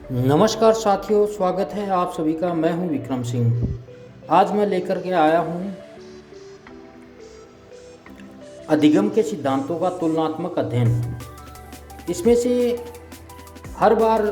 नमस्कार साथियों, स्वागत है आप सभी का। मैं हूं विक्रम सिंह। आज मैं लेकर के आया हूं अधिगम के सिद्धांतों का तुलनात्मक अध्ययन। इसमें से हर बार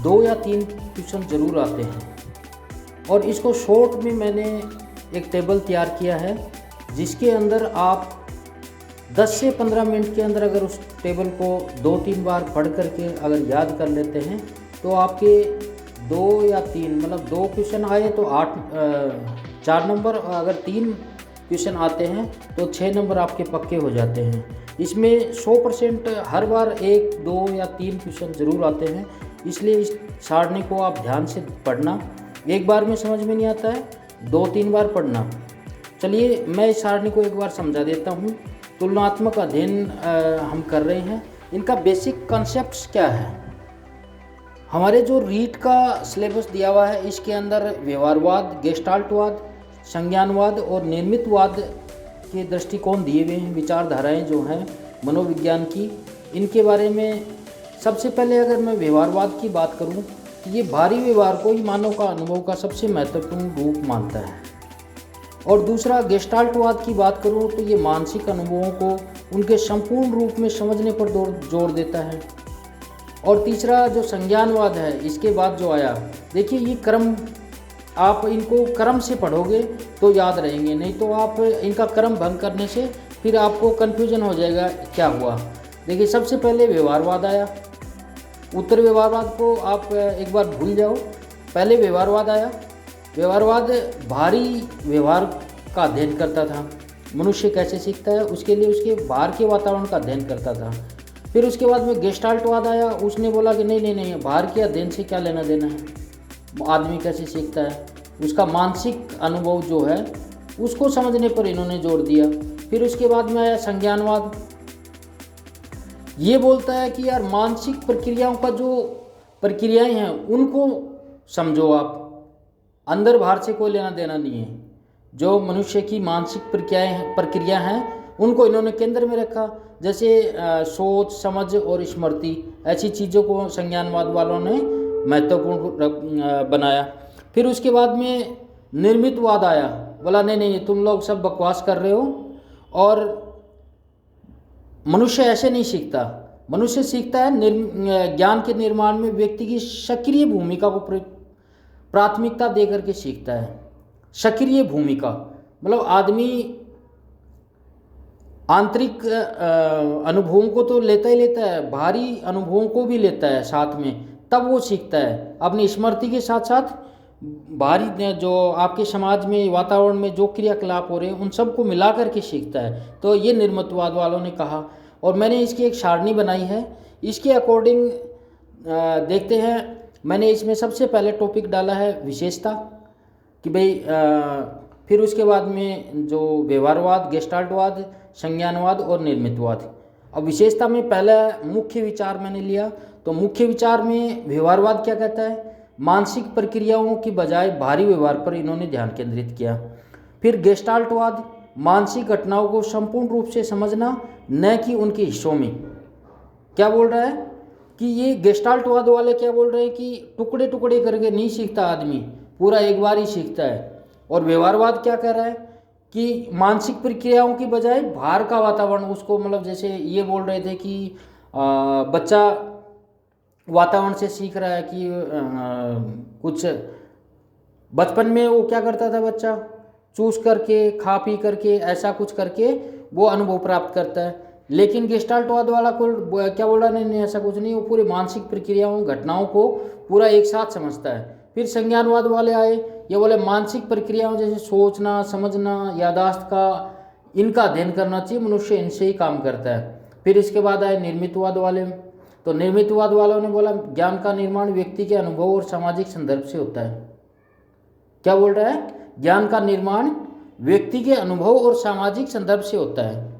2 या 3 क्वेश्चन जरूर आते हैं और इसको शॉर्ट में मैंने एक टेबल तैयार किया है जिसके अंदर आप 10 से 15 मिनट के अंदर अगर उस टेबल को 2-3 बार पढ़ करके अगर याद कर लेते हैं तो आपके 2 या 3 मतलब 2 क्वेश्चन आए तो 4 नंबर, और अगर 3 क्वेश्चन आते हैं तो 6 नंबर आपके पक्के हो जाते हैं। इसमें 100% हर बार 1, 2 या 3 क्वेश्चन ज़रूर आते हैं, इसलिए इस सारणी को आप ध्यान से पढ़ना। एक बार में समझ में नहीं आता है, 2-3 बार पढ़ना। चलिए मैं इस सारणी को एक बार समझा देता हूँ। तुलनात्मक अध्ययन हम कर रहे हैं। इनका बेसिक कॉन्सेप्ट्स क्या है? हमारे जो रीट का सिलेबस दिया हुआ है इसके अंदर व्यवहारवाद, गेस्टाल्टवाद, संज्ञानवाद और निर्मितवाद के दृष्टिकोण दिए हुए हैं। विचारधाराएं जो हैं मनोविज्ञान की, इनके बारे में सबसे पहले अगर मैं व्यवहारवाद की बात करूं तो ये बाहरी व्यवहार को ही मानव का अनुभव का सबसे महत्वपूर्ण रूप मानता है। और दूसरा गेस्टाल्टवाद की बात करूं तो ये मानसिक अनुभवों को उनके संपूर्ण रूप में समझने पर जोर देता है। और तीसरा जो संज्ञानवाद है, इसके बाद जो आया, देखिए ये क्रम, आप इनको क्रम से पढ़ोगे तो याद रहेंगे, नहीं तो आप इनका क्रम भंग करने से फिर आपको कन्फ्यूजन हो जाएगा क्या हुआ। देखिए सबसे पहले व्यवहारवाद आया। उत्तर व्यवहारवाद को आप एक बार भूल जाओ, पहले व्यवहारवाद आया। व्यवहारवाद बाहरी व्यवहार का अध्ययन करता था, मनुष्य कैसे सीखता है उसके लिए उसके बाहर के वातावरण का अध्ययन करता था। फिर उसके बाद में गेस्टाल्टवाद आया, उसने बोला कि नहीं, बाहर के अध्ययन से क्या लेना देना है, आदमी कैसे सीखता है, उसका मानसिक अनुभव जो है उसको समझने पर इन्होंने जोर दिया। फिर उसके बाद में आया संज्ञानवाद। ये बोलता है कि यार मानसिक प्रक्रियाओं का जो प्रक्रियाएं हैं उनको समझो, आप अंदर बाहर से कोई लेना देना नहीं है। जो मनुष्य की मानसिक प्रक्रिया हैं उनको इन्होंने केंद्र में रखा, जैसे सोच, समझ और स्मृति, ऐसी चीज़ों को संज्ञानवाद वालों ने महत्वपूर्ण बनाया। फिर उसके बाद में निर्मितवाद आया, बोला नहीं तुम लोग सब बकवास कर रहे हो और मनुष्य ऐसे नहीं सीखता। मनुष्य सीखता है ज्ञान के निर्माण में व्यक्ति की सक्रिय भूमिका को प्राथमिकता दे करके सीखता है। सक्रिय भूमिका मतलब आदमी आंतरिक अनुभवों को तो लेता ही लेता है, बाहरी अनुभवों को भी लेता है साथ में, तब वो सीखता है। अपनी स्मृति के साथ साथ बाहरी जो आपके समाज में, वातावरण में जो क्रियाकलाप हो रहे हैं उन सबको मिला करके सीखता है। तो ये निर्मितवाद वालों ने कहा, और मैंने इसकी एक सारणी बनाई है। इसके अकॉर्डिंग देखते हैं। मैंने इसमें सबसे पहले टॉपिक डाला है विशेषता, कि भाई फिर उसके बाद में जो व्यवहारवाद, गेस्टाल्टवाद, संज्ञानवाद और निर्मितवाद। अब विशेषता में पहला मुख्य विचार मैंने लिया, तो मुख्य विचार में व्यवहारवाद क्या कहता है, मानसिक प्रक्रियाओं की बजाय बाहरी व्यवहार पर इन्होंने ध्यान केंद्रित किया। फिर गेस्टाल्टवाद, मानसिक घटनाओं को संपूर्ण रूप से समझना, न कि उनके हिस्सों में। क्या बोल रहा है कि ये गेस्टाल्टवाद वाले क्या बोल रहे हैं कि टुकड़े टुकड़े करके नहीं सीखता आदमी, पूरा एक बार ही सीखता है। और व्यवहारवाद क्या कह रहा है कि मानसिक प्रक्रियाओं की बजाय बाहर का वातावरण उसको, मतलब जैसे ये बोल रहे थे कि बच्चा वातावरण से सीख रहा है कि कुछ बचपन में वो क्या करता था, बच्चा चूस करके, खा पी करके, ऐसा कुछ करके वो अनुभव प्राप्त करता है। लेकिन गेस्टाल्टवाद वाला को क्या बोल रहा है, नहीं ऐसा कुछ नहीं, वो पूरी मानसिक प्रक्रियाओं, घटनाओं को पूरा एक साथ समझता है। फिर संज्ञानवाद वाले आए, ये बोले मानसिक प्रक्रियाओं जैसे सोचना, समझना, यादाश्त का, इनका अध्ययन करना चाहिए, मनुष्य इनसे ही काम करता है। फिर इसके बाद आए निर्मितवाद वाले, तो निर्मितवाद वालों ने बोला ज्ञान का निर्माण व्यक्ति के अनुभव और सामाजिक संदर्भ से होता है। क्या बोल रहा है, ज्ञान का निर्माण व्यक्ति के अनुभव और सामाजिक संदर्भ से होता है।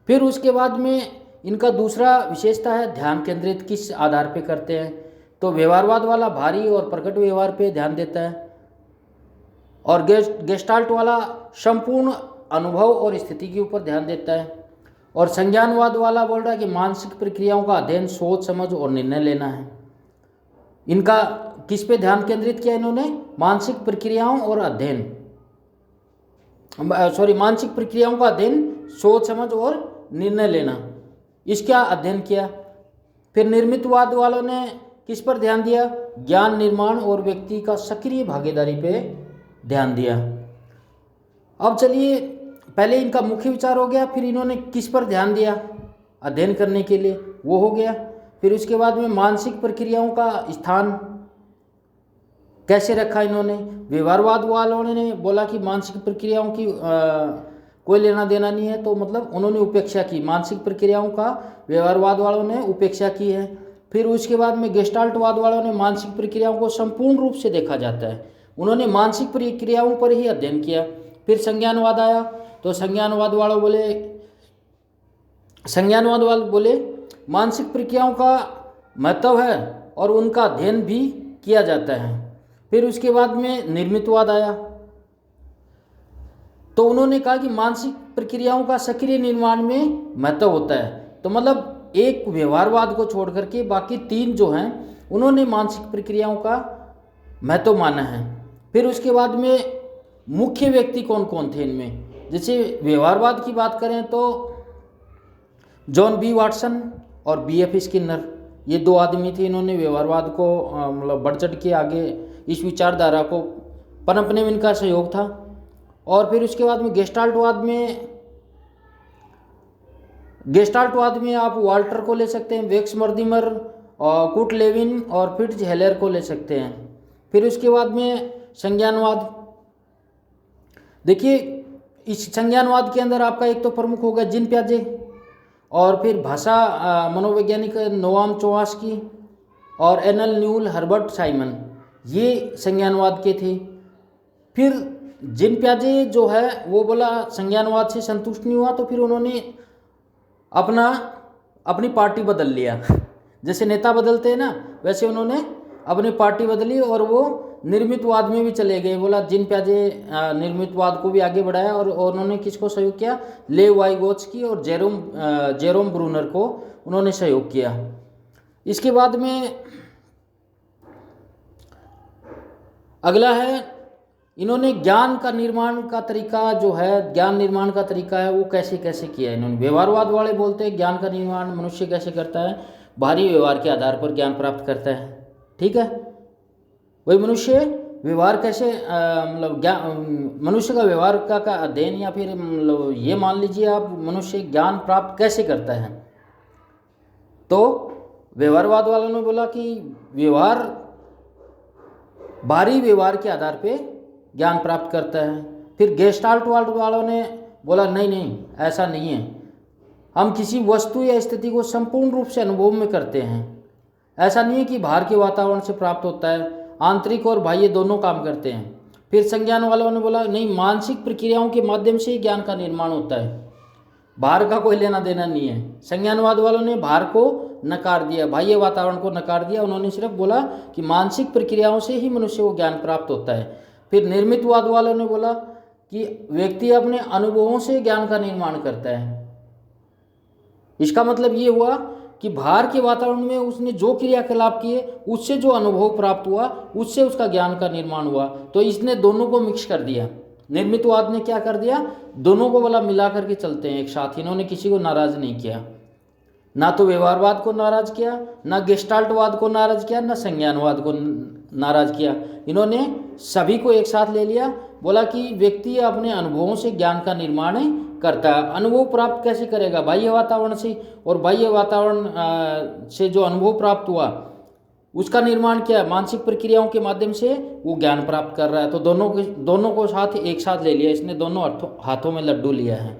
फिर उसके बाद में इनका दूसरा विशेषता है ध्यान केंद्रित किस आधार पे करते हैं, तो व्यवहारवाद वाला भारी और प्रकट व्यवहार पे ध्यान देता है, और गेस्टाल्ट वाला संपूर्ण अनुभव और स्थिति के ऊपर ध्यान देता है। और संज्ञानवाद वाला बोल रहा है कि मानसिक प्रक्रियाओं का अध्ययन, सोच समझ और निर्णय लेना है। इनका किस पे ध्यान केंद्रित किया इन्होंने? मानसिक प्रक्रियाओं और अध्ययन, मानसिक प्रक्रियाओं का अध्ययन, सोच समझ और निर्णय लेना, इसका अध्ययन किया। फिर निर्मितवाद वालों ने किस पर ध्यान दिया? ज्ञान निर्माण और व्यक्ति का सक्रिय भागीदारी पे ध्यान दिया। अब चलिए, पहले इनका मुख्य विचार हो गया, फिर इन्होंने किस पर ध्यान दिया अध्ययन करने के लिए, वो हो गया। फिर उसके बाद में मानसिक प्रक्रियाओं का स्थान कैसे रखा इन्होंने? व्यवहारवाद वालों ने बोला कि मानसिक प्रक्रियाओं की कोई लेना देना नहीं है, तो मतलब उन्होंने उपेक्षा की, मानसिक प्रक्रियाओं का व्यवहारवाद वालों ने उपेक्षा की है। फिर उसके बाद में गेस्टाल्टवाद वालों ने मानसिक प्रक्रियाओं को संपूर्ण रूप से देखा जाता है, उन्होंने मानसिक प्रक्रियाओं पर ही अध्ययन किया। फिर संज्ञानवाद आया, तो संज्ञानवाद वाले बोले मानसिक प्रक्रियाओं का महत्व है और उनका अध्ययन भी किया जाता है। फिर उसके बाद में निर्मितवाद आया, तो उन्होंने कहा कि मानसिक प्रक्रियाओं का सक्रिय निर्माण में महत्व होता है। तो मतलब एक व्यवहारवाद को छोड़ करके बाकी तीन जो हैं उन्होंने मानसिक प्रक्रियाओं का महत्व माना है। फिर उसके बाद में मुख्य व्यक्ति कौन कौन थे इनमें? जैसे व्यवहारवाद की बात करें तो जॉन बी वाटसन और बी.एफ. स्किनर, ये दो आदमी थे, इन्होंने व्यवहारवाद को मतलब बढ़ चढ़ के आगे इस विचारधारा को पनपने में इनका सहयोग था। और फिर उसके बाद में गेस्टाल्टवाद में आप वाल्टर को ले सकते हैं, वेक्स मर्दिमर और कुट लेविन और फिट्ज हेलर को ले सकते हैं। फिर उसके बाद में संज्ञानवाद, देखिए इस संज्ञानवाद के अंदर आपका एक तो प्रमुख होगा जीन प्याजे, और फिर भाषा मनोवैज्ञानिक नोआम चोम्स्की और एनल न्यूल हर्बर्ट साइमन, ये संज्ञानवाद के थे। फिर जीन प्याजे जो है वो बोला संज्ञानवाद से संतुष्ट नहीं हुआ, तो फिर उन्होंने अपनी पार्टी बदल लिया। जैसे नेता बदलते हैं ना, वैसे उन्होंने अपनी पार्टी बदली और वो निर्मितवाद में भी चले गए। बोला जीन प्याजे निर्मितवाद को भी आगे बढ़ाया, और उन्होंने किसको सहयोग किया? लेव वाइगोत्स्की और जेरोम ब्रूनर को उन्होंने सहयोग किया। इसके बाद में अगला है, इन्होंने ज्ञान निर्माण का तरीका है वो कैसे कैसे किया इन्होंने। व्यवहारवाद वाले बोलते हैं ज्ञान का निर्माण मनुष्य कैसे करता है? बाहरी व्यवहार के आधार पर ज्ञान प्राप्त करता है, ठीक है। वही मनुष्य व्यवहार कैसे मनुष्य का व्यवहार का अध्ययन, या फिर मतलब ये मान लीजिए आप मनुष्य ज्ञान प्राप्त कैसे करता है। तो व्यवहारवाद वालों ने बोला कि बाहरी व्यवहार के आधार पे ज्ञान प्राप्त करता है। फिर गेस्टाल्टवाद वालों ने बोला नहीं ऐसा नहीं है, हम किसी वस्तु या स्थिति को संपूर्ण रूप से अनुभव में करते हैं, ऐसा नहीं है कि बाहर के वातावरण से प्राप्त होता है, आंतरिक और बाह्य दोनों काम करते हैं। फिर संज्ञान वालों ने बोला नहीं, मानसिक प्रक्रियाओं के माध्यम से ही ज्ञान का निर्माण होता है, बाहर का कोई लेना देना नहीं है। संज्ञानवाद वालों ने बाहर को नकार दिया, बाह्य वातावरण को नकार दिया, उन्होंने सिर्फ बोला कि मानसिक प्रक्रियाओं से ही मनुष्य को ज्ञान प्राप्त होता है। फिर निर्मितवाद वालों ने बोला कि व्यक्ति अपने अनुभवों से ज्ञान का निर्माण करता है। इसका मतलब ये हुआ कि बाहर के वातावरण में उसने जो क्रियाकलाप किए उससे जो अनुभव प्राप्त हुआ उससे उसका ज्ञान का निर्माण हुआ। तो इसने दोनों को मिक्स कर दिया। निर्मितवाद ने क्या कर दिया, दोनों को बोला मिला करके चलते हैं एक साथ। इन्होंने किसी को नाराज नहीं किया, ना तो व्यवहारवाद को नाराज किया, ना गेस्टाल्टवाद को नाराज किया, ना संज्ञानवाद को नाराज किया। इन्होंने सभी को एक साथ ले लिया, बोला कि व्यक्ति अपने अनुभवों से ज्ञान का निर्माण करता है। अनुभव प्राप्त कैसे करेगा? बाह्य वातावरण से, और बाह्य वातावरण से जो अनुभव प्राप्त हुआ उसका निर्माण क्या है? मानसिक प्रक्रियाओं के माध्यम से वो ज्ञान प्राप्त कर रहा है। तो दोनों को साथ एक साथ ले लिया इसने, दोनों हाथों में लड्डू लिया है।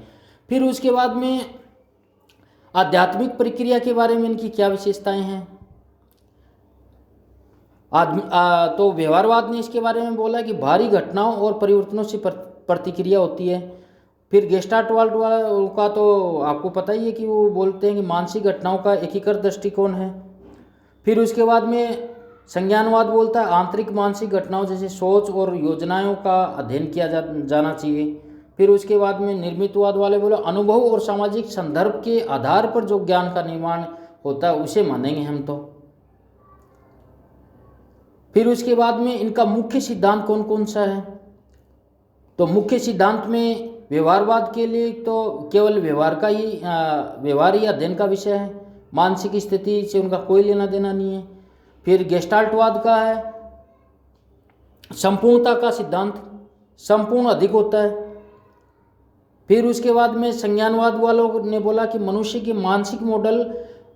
फिर उसके बाद में आध्यात्मिक प्रक्रिया के बारे में इनकी क्या विशेषताएं हैं? तो व्यवहारवाद ने इसके बारे में बोला कि बाहरी घटनाओं और परिवर्तनों से प्रतिक्रिया होती है। फिर गेस्टाल्टवाद का तो आपको पता ही है कि वो बोलते हैं कि मानसिक घटनाओं का एकीकृत दृष्टिकोण है। फिर उसके बाद में संज्ञानवाद बोलता है आंतरिक मानसिक घटनाओं जैसे सोच और योजनाओं का अध्ययन किया जाना चाहिए। फिर उसके बाद में निर्मितवाद वाले बोले अनुभव और सामाजिक संदर्भ के आधार पर जो ज्ञान का निर्माण होता है उसे मानेंगे हम। तो फिर उसके बाद में इनका मुख्य सिद्धांत कौन कौन सा है। तो मुख्य सिद्धांत में व्यवहारवाद के लिए तो केवल व्यवहार का ही व्यवहार ही अध्ययन का विषय है, मानसिक स्थिति से उनका कोई लेना देना नहीं है। फिर गेस्टाल्टवाद का है संपूर्णता का सिद्धांत, संपूर्ण अधिक होता है। फिर उसके बाद में संज्ञानवाद वालों ने बोला कि मनुष्य के मानसिक मॉडल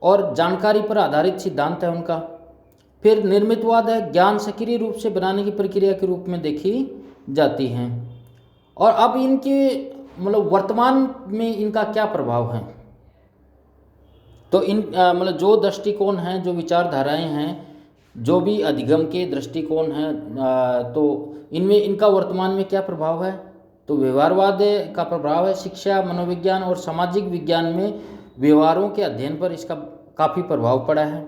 और जानकारी पर आधारित सिद्धांत है उनका। फिर निर्मितवाद है, ज्ञान सक्रिय रूप से बनाने की प्रक्रिया के रूप में देखी जाती है। और अब इनके मतलब वर्तमान में इनका क्या प्रभाव है। तो इन मतलब जो दृष्टिकोण हैं, जो विचारधाराएं हैं, जो भी अधिगम के दृष्टिकोण हैं, तो इनमें इनका वर्तमान में क्या प्रभाव है। तो व्यवहारवाद का प्रभाव है शिक्षा, मनोविज्ञान और सामाजिक विज्ञान में व्यवहारों के अध्ययन पर इसका काफ़ी प्रभाव पड़ा है।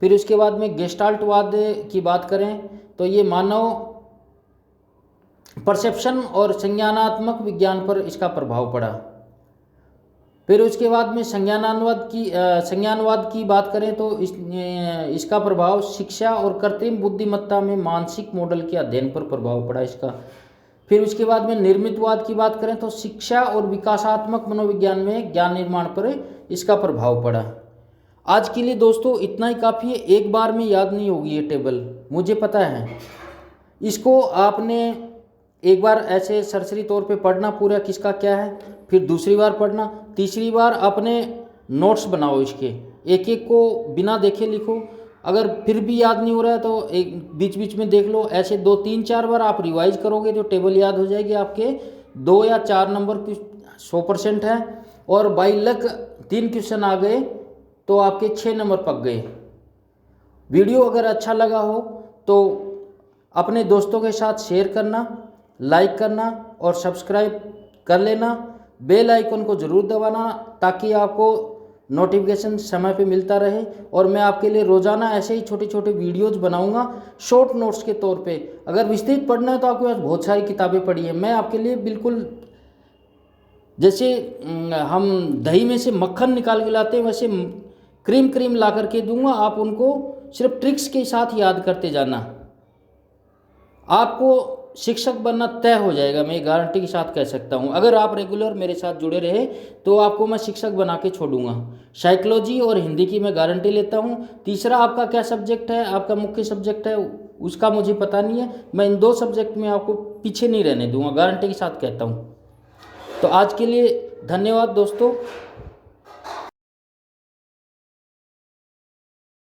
फिर उसके बाद में गेस्टाल्टवाद की बात करें तो ये मानव परसेप्शन और संज्ञानात्मक विज्ञान पर इसका प्रभाव पड़ा। फिर उसके बाद में संज्ञानवाद की बात करें तो इसका प्रभाव शिक्षा और कृत्रिम बुद्धिमत्ता में मानसिक मॉडल के अध्ययन पर प्रभाव पड़ा इसका। फिर उसके बाद में निर्मितवाद की बात करें तो शिक्षा और विकासात्मक मनोविज्ञान में ज्ञान निर्माण पर इसका प्रभाव पड़ा। आज के लिए दोस्तों इतना ही काफ़ी है। एक बार में याद नहीं होगी ये टेबल, मुझे पता है। इसको आपने एक बार ऐसे सरसरी तौर पे पढ़ना पूरा किसका क्या है, फिर दूसरी बार पढ़ना, तीसरी बार अपने नोट्स बनाओ इसके, एक एक को बिना देखे लिखो। अगर फिर भी याद नहीं हो रहा है तो एक बीच बीच में देख लो। ऐसे 2-3-4 बार आप रिवाइज करोगे तो टेबल याद हो जाएगी आपके। 2 या 4 नंबर 100% है, और बाई लक 3 क्वेश्चन आ गए तो आपके 6 नंबर पक गए। वीडियो अगर अच्छा लगा हो तो अपने दोस्तों के साथ शेयर करना, लाइक करना और सब्सक्राइब कर लेना। बेल आइकन को ज़रूर दबाना ताकि आपको नोटिफिकेशन समय पे मिलता रहे। और मैं आपके लिए रोज़ाना ऐसे ही छोटे छोटे वीडियोज बनाऊंगा शॉर्ट नोट्स के तौर पे। अगर विस्तृत पढ़ना है तो आपके पास बहुत सारी किताबें पड़ी हैं। मैं आपके लिए बिल्कुल जैसे हम दही में से मक्खन निकाल के लाते हैं वैसे क्रीम ला करके दूंगा। आप उनको सिर्फ ट्रिक्स के साथ याद करते जाना, आपको शिक्षक बनना तय हो जाएगा। मैं गारंटी के साथ कह सकता हूँ। अगर आप रेगुलर मेरे साथ जुड़े रहे तो आपको मैं शिक्षक बना के छोड़ूंगा। साइकोलॉजी और हिंदी की मैं गारंटी लेता हूँ। तीसरा आपका क्या सब्जेक्ट है, आपका मुख्य सब्जेक्ट है, उसका मुझे पता नहीं है। मैं इन 2 सब्जेक्ट में आपको पीछे नहीं रहने दूंगा, गारंटी के साथ कहता हूँ। तो आज के लिए धन्यवाद दोस्तों।